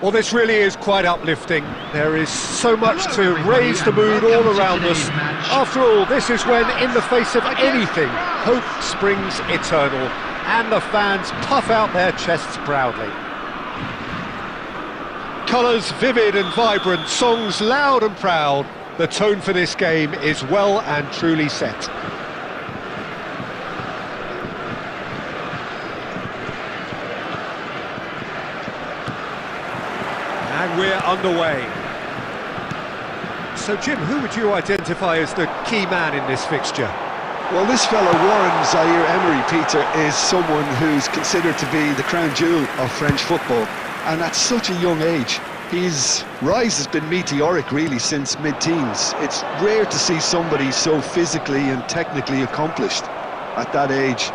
Well, this really is quite uplifting. There is so much to raise the mood all around us. After all, this is when, in the face of anything, hope springs eternal, and the fans puff out their chests proudly. Colours vivid and vibrant, songs loud and proud. The tone for this game is well and truly set. And we're underway. So, Jim, who would you identify as the key man in this fixture? Well, this fellow, Warren Zaire-Emery, Peter, is someone who's considered to be the crown jewel of French football. And at such a young age, his rise has been meteoric, really, since mid-teens. It's rare to see somebody so physically and technically accomplished at that age.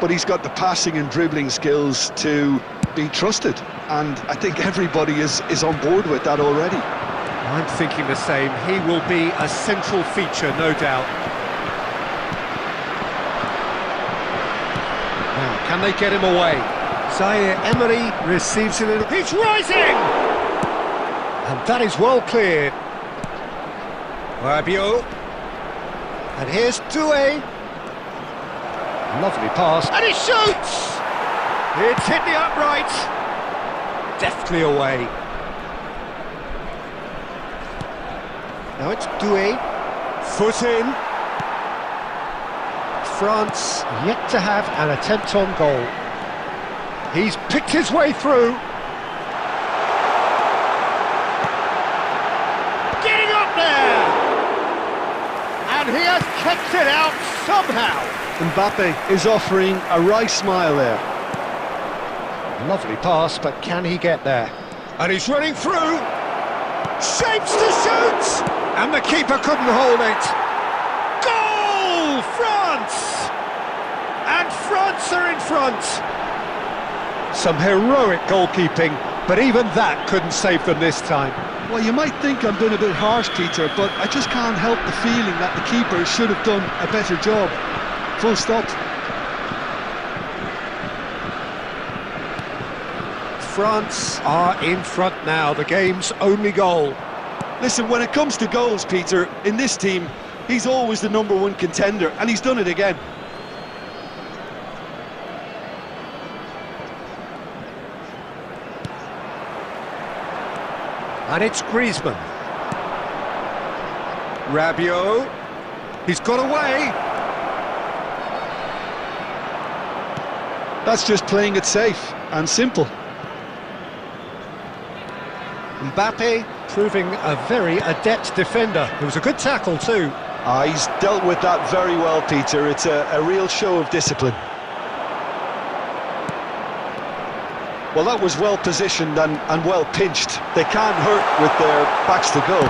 But he's got the passing and dribbling skills to be trusted. And I think everybody is on board with that already. I'm thinking the same. He will be a central feature, no doubt. Now, can they get him away? Zaire-Emery receives it. He's rising! And that is well cleared. Rabiot. And here's Doué. Lovely pass. And he shoots! It's hit the upright. Deftly away. Now it's Doué. Foot in. France yet to have an attempt on goal. He's picked his way through. Getting up there! And he has kept it out somehow. Mbappe is offering a wry smile there. Lovely pass, but can he get there? And he's running through. Shapes to shoot! And the keeper couldn't hold it. Goal! France! And France are in front. Some heroic goalkeeping, but even that couldn't save them this time. Well, you might think I'm being a bit harsh, Peter, but I just can't help the feeling that the keeper should have done a better job. Full stop. France are in front now, the game's only goal. Listen, when it comes to goals, Peter, in this team, he's always the #1 contender, and he's done it again. And it's Griezmann. Rabiot. He's got away. That's just playing it safe and simple. Mbappe proving a very adept defender. It was a good tackle too. He's dealt with that very well, Peter. It's a real show of discipline. Well, that was well positioned and well pinched. They can't hurt with their backs to goal.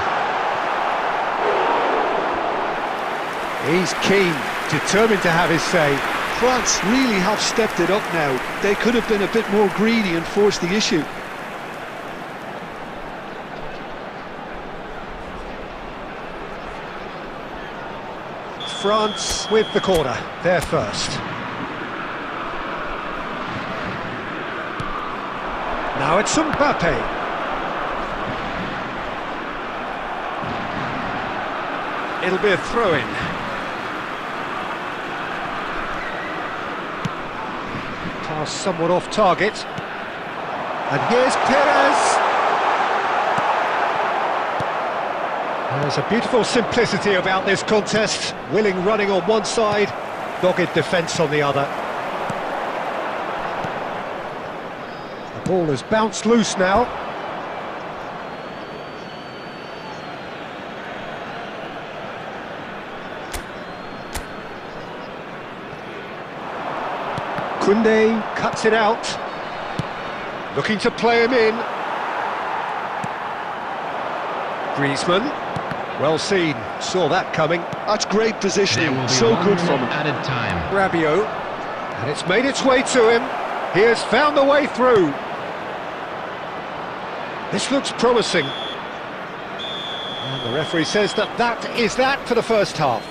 He's keen, determined to have his say. France really have stepped it up now. They could have been a bit more greedy and forced the issue. France with the corner, they're first. Now it's Mbappe. It'll be a throw-in. Pass somewhat off target. And here's Perez. There's a beautiful simplicity about this contest. Willing running on one side, dogged defence on the other. The ball has bounced loose now. Koundé cuts it out. Looking to play him in. Griezmann. Well seen, saw that coming. That's great positioning, so good from him. Added time. Rabiot, and it's made its way to him. He has found the way through. This looks promising. And the referee says that is that for the first half.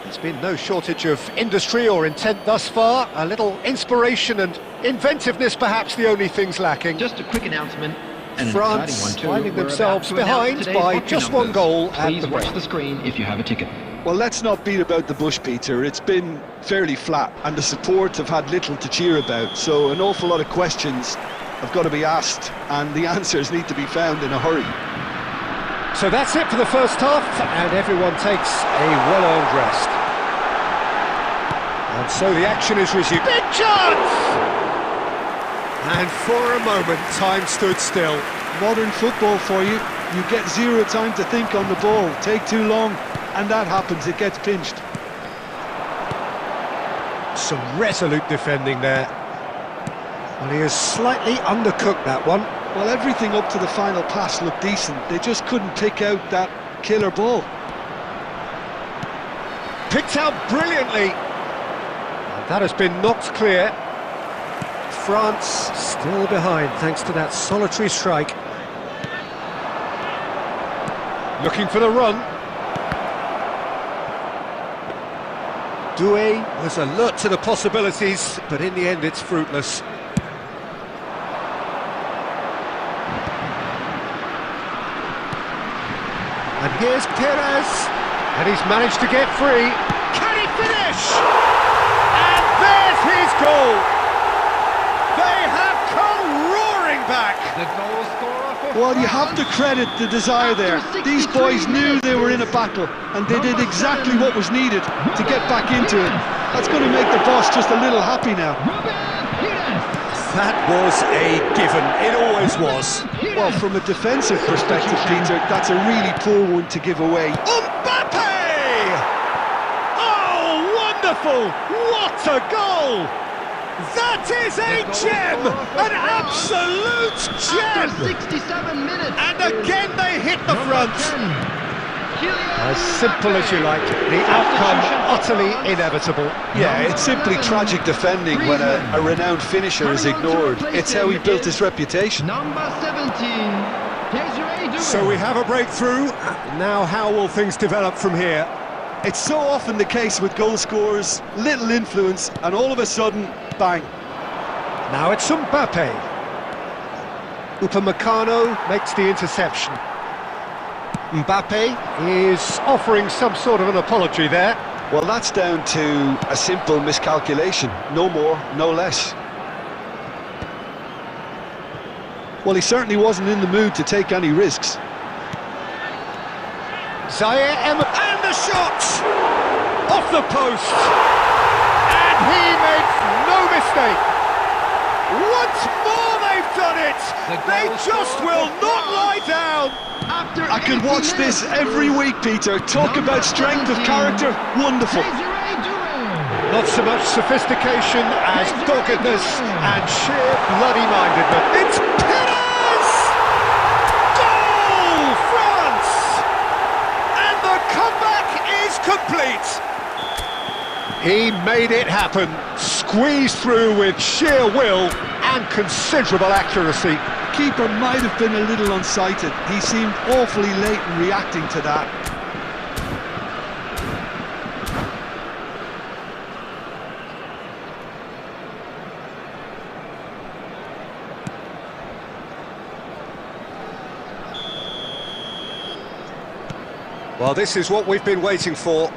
There's been no shortage of industry or intent thus far. A little inspiration and inventiveness, perhaps the only things lacking. Just a quick announcement. And France an exciting one too. finding We're themselves about to announce behind today's by lucky just one numbers. goal at Please the watch break. the screen if you have a ticket. Well, let's not beat about the bush, Peter. It's been fairly flat, and the support have had little to cheer about. So an awful lot of questions have got to be asked, and the answers need to be found in a hurry. So that's it for the first half, and everyone takes a well-earned rest. And so the action is resumed. Big chance! And for a moment, time stood still. Modern football for you. You get zero time to think on the ball. Take too long, and that happens. It gets pinched. Some resolute defending there. Well, he has slightly undercooked that one. Well, everything up to the final pass looked decent. They just couldn't pick out that killer ball. Picked out brilliantly. And that has been knocked clear. France still behind thanks to that solitary strike. Looking for the run. Doué was alert to the possibilities, but in the end it's fruitless. And here's Perez, and he's managed to get free. Can he finish? And there's his goal. They have come roaring back. The goal scorer for Well, you have to credit the desire there. These boys knew they were in a battle, and they did exactly what was needed to get back into it. That's going to make the boss just a little happy now. That was a given. It always was. Well, from a defensive perspective, Peter, that's a really poor one to give away. Mbappe! Oh, wonderful! What a goal! That is a gem! An absolute gem! After 67 minutes. And again they hit the front. As simple as you like, the outcome utterly inevitable. Yeah, it's simply tragic defending when a renowned finisher is ignored. It's how he built his reputation. Number 17, Desiree Doué. So we have a breakthrough. Now how will things develop from here? It's so often the case with goal scorers, little influence, and all of a sudden, bang. Now it's Mbappe. Upamecano makes the interception. Mbappe is offering some sort of an apology there. Well, that's down to a simple miscalculation. No more, no less. Well, he certainly wasn't in the mood to take any risks. Zaire Emery, and the shot! Off the post! And he makes no mistake! Once more they've done it! They just will not lie down! I could watch this every week, Peter. Talk about strength of character. Wonderful. Not so much sophistication as doggedness and sheer bloody-mindedness. It's Perez! Goal, France! And the comeback is complete! He made it happen, squeezed through with sheer will and considerable accuracy. Keeper might have been a little unsighted. He seemed awfully late in reacting to that. Well, this is what we've been waiting for.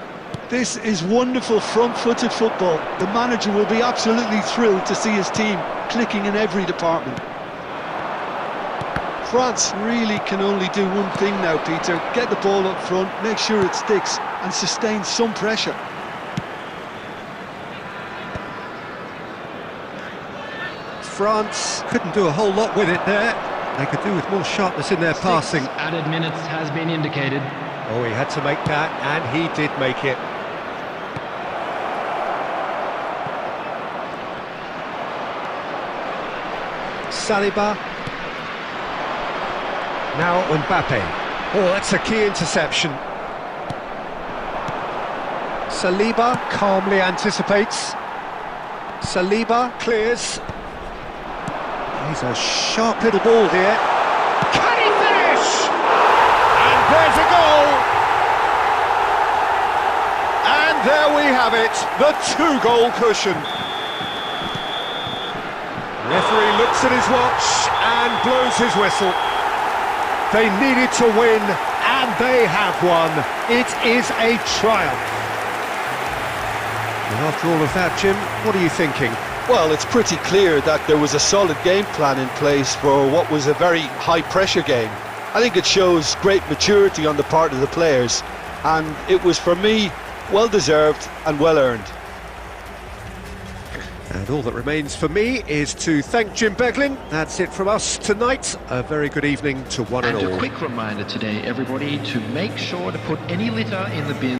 This is wonderful front-footed football. The manager will be absolutely thrilled to see his team clicking in every department. France really can only do one thing now, Peter. Get the ball up front, make sure it sticks, and sustain some pressure. France couldn't do a whole lot with it there. They could do with more sharpness in their passing. Added minutes has been indicated. Oh, he had to make that, and he did make it. Saliba. Now Mbappe. Oh, that's a key interception. Saliba calmly anticipates. Saliba clears. He's a sharp little ball here. Can he finish? And there's a goal! And there we have it, the 2-goal cushion. Referee looks at his watch and blows his whistle. They needed to win, and they have won. It is a triumph. And after all of that, Jim, what are you thinking? Well, it's pretty clear that there was a solid game plan in place for what was a very high-pressure game. I think it shows great maturity on the part of the players, and it was, for me, well-deserved and well-earned. And all that remains for me is to thank Jim Beglin. That's it from us tonight. A very good evening to one and all. And a quick reminder today, everybody, to make sure to put any litter in the bin.